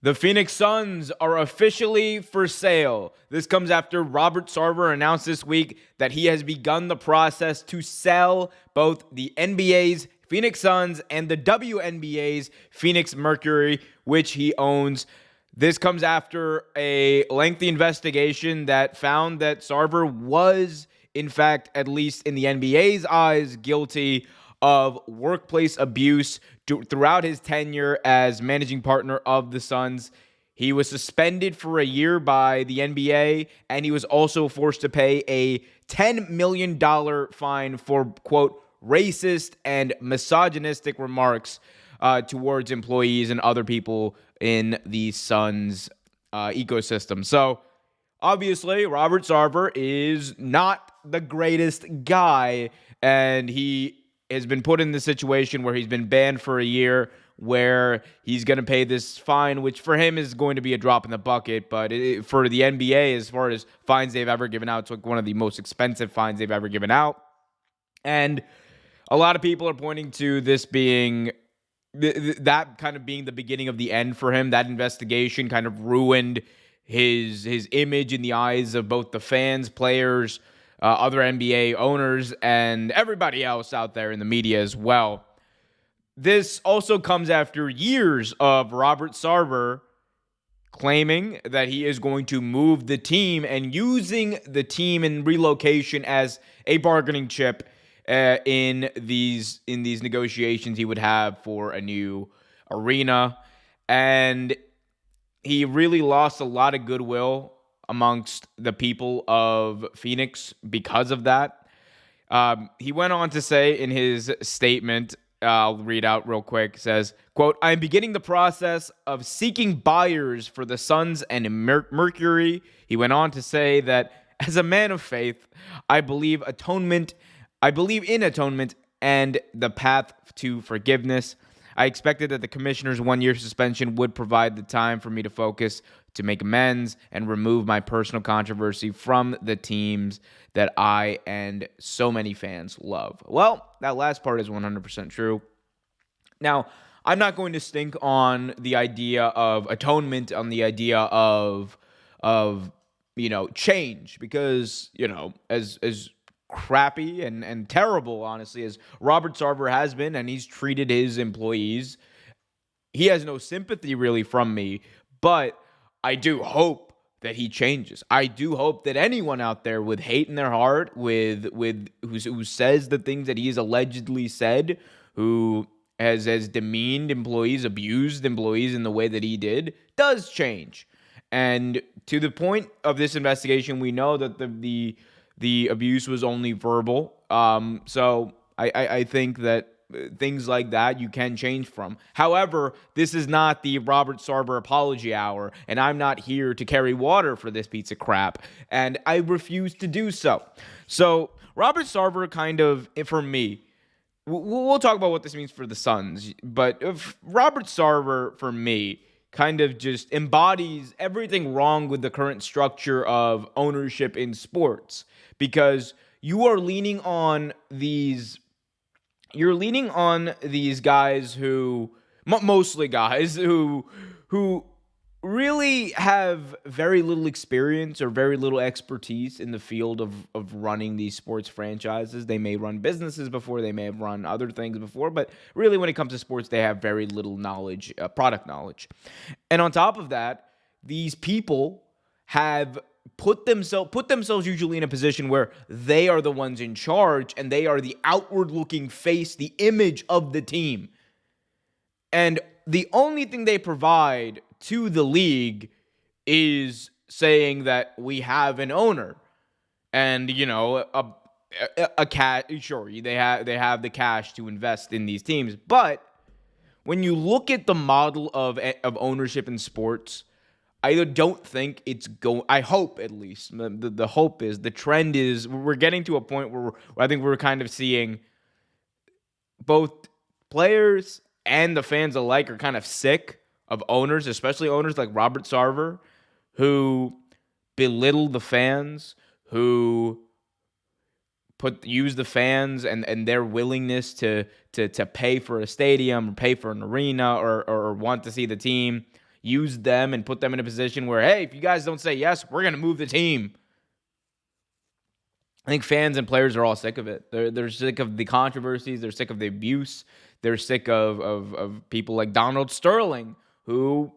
The Phoenix Suns are officially for sale. This comes after Robert Sarver announced this week that he has begun the process to sell both the NBA's Phoenix Suns and the WNBA's Phoenix Mercury, which he owns. This comes after a lengthy investigation that found that Sarver was, in fact, at least in the NBA's eyes, guilty of workplace abuse throughout his tenure as managing partner of the Suns. He was suspended for a year by the NBA, and he was also forced to pay a $10 million fine for, quote, racist and misogynistic remarks towards employees and other people in the Suns ecosystem. So, obviously, Robert Sarver is not the greatest guy, and he has been put in the situation where he's been banned for a year, where he's going to pay this fine, which for him is going to be a drop in the bucket. But for the NBA, as far as fines they've ever given out, it's like one of the most expensive fines they've ever given out. And a lot of people are pointing to this being that kind of being the beginning of the end for him. That investigation kind of ruined his image in the eyes of both the fans, players, other NBA owners, and everybody else out there in the media as well. This also comes after years of Robert Sarver claiming that he is going to move the team and using the team in relocation as a bargaining chip in these negotiations he would have for a new arena. And he really lost a lot of goodwill amongst the people of Phoenix because of that. He went on to say in his statement, I'll read out real quick, says, quote, "I am beginning the process of seeking buyers for the Suns and Mercury." He went on to say that as a man of faith, I believe in atonement and the path to forgiveness. I expected that the commissioner's 1-year suspension would provide the time for me to focus, to make amends, and remove my personal controversy from the teams that I and so many fans love. Well, that last part is 100% true. Now, I'm not going to stink on the idea of atonement, on the idea of change, because, as crappy and terrible, honestly, as Robert Sarver has been, and he's treated his employees, he has no sympathy really from me, but I do hope that he changes. I do hope that anyone out there with hate in their heart, who says the things that he has allegedly said, who has demeaned employees, abused employees in the way that he did, does change. And to the point of this investigation, we know that the abuse was only verbal. So I think that things like that you can change from. However, this is not the Robert Sarver apology hour, and I'm not here to carry water for this piece of crap, and I refuse to do so. So Robert Sarver kind of, for me, we'll talk about what this means for the Suns, but Robert Sarver, for me, kind of just embodies everything wrong with the current structure of ownership in sports, because you are leaning on these guys who, mostly guys who really have very little experience or very little expertise in the field of running these sports franchises. They may run businesses before, they may have run other things before, but really when it comes to sports, they have very little knowledge, product knowledge. And on top of that, these people have put themselves usually in a position where they are the ones in charge and they are the outward-looking face, the image of the team. And the only thing they provide to the league is saying that we have an owner, and a cash. Sure, they have the cash to invest in these teams, but when you look at the model of ownership in sports, I don't think it's going. I hope, at least the hope is, the trend is, we're getting to a point where I think we're kind of seeing both players and the fans alike are kind of sick of owners, especially owners like Robert Sarver, who belittle the fans, who use the fans and their willingness to pay for a stadium or pay for an arena or want to see the team use them and put them in a position where, hey, if you guys don't say yes, we're going to move the team. I think fans and players are all sick of it. They're sick of the controversies. They're sick of the abuse. They're sick of people like Donald Sterling, who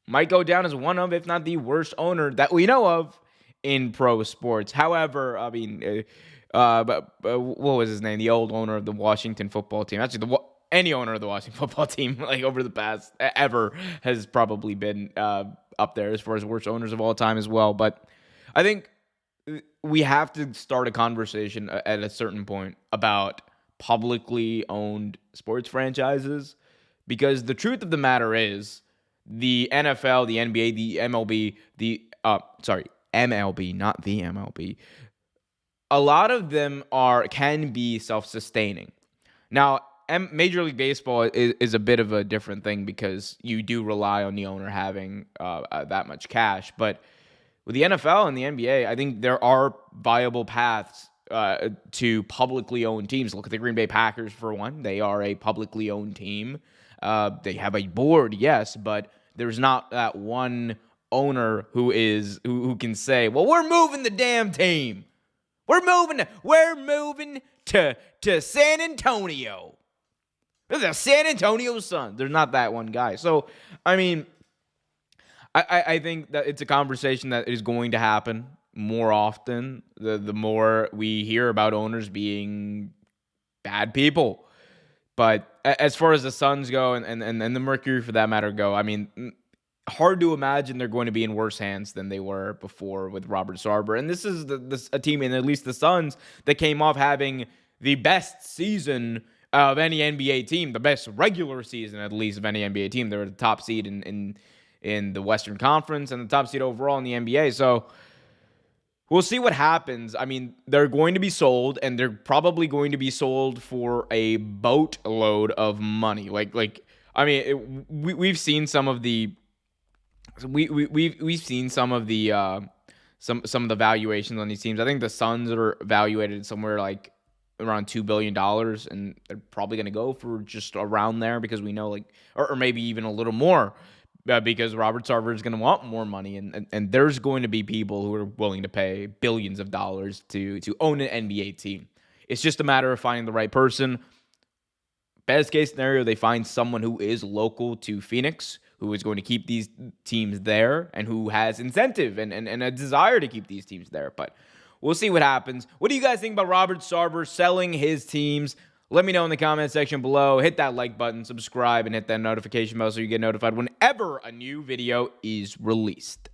might go down as one of, if not the worst owner that we know of in pro sports. However, I mean, what was his name? The old owner of the Washington football team. Actually, any owner of the Washington football team, like over the past ever, has probably been up there as far as worst owners of all time as well. But I think we have to start a conversation at a certain point about publicly owned sports franchises, because the truth of the matter is the NFL, the NBA, the MLB, MLB, not the MLB, a lot of them can be self-sustaining. Now, Major League Baseball is a bit of a different thing because you do rely on the owner having that much cash. But with the NFL and the NBA, I think there are viable paths to publicly owned teams. Look at the Green Bay Packers, for one. They are a publicly owned team. They have a board, yes, but there's not that one owner who can say, well, we're moving the damn team. We're moving to San Antonio. This is the San Antonio Suns. There's not that one guy. So, I mean, I think that it's a conversation that is going to happen more often. The more we hear about owners being bad people. But as far as the Suns go and the Mercury for that matter go, I mean, hard to imagine they're going to be in worse hands than they were before with Robert Sarver. And this is a team, and at least the Suns, that came off having the best season of any NBA team, the best regular season at least of any NBA team. They were the top seed in the Western Conference and the top seed overall in the NBA. So we'll see what happens. I mean, they're going to be sold, and they're probably going to be sold for a boatload of money. We've seen some of the we've seen some of the valuations on these teams. I think the Suns are evaluated somewhere like around $2 billion, and they're probably going to go for just around there because we know, or maybe even a little more, because Robert Sarver is going to want more money, and there's going to be people who are willing to pay billions of dollars to own an NBA team. It's just a matter of finding the right person. Best case scenario, they find someone who is local to Phoenix, who is going to keep these teams there, and who has incentive and a desire to keep these teams there. But we'll see what happens. What do you guys think about Robert Sarver selling his teams? Let me know in the comment section below. Hit that like button, subscribe, and hit that notification bell so you get notified whenever a new video is released.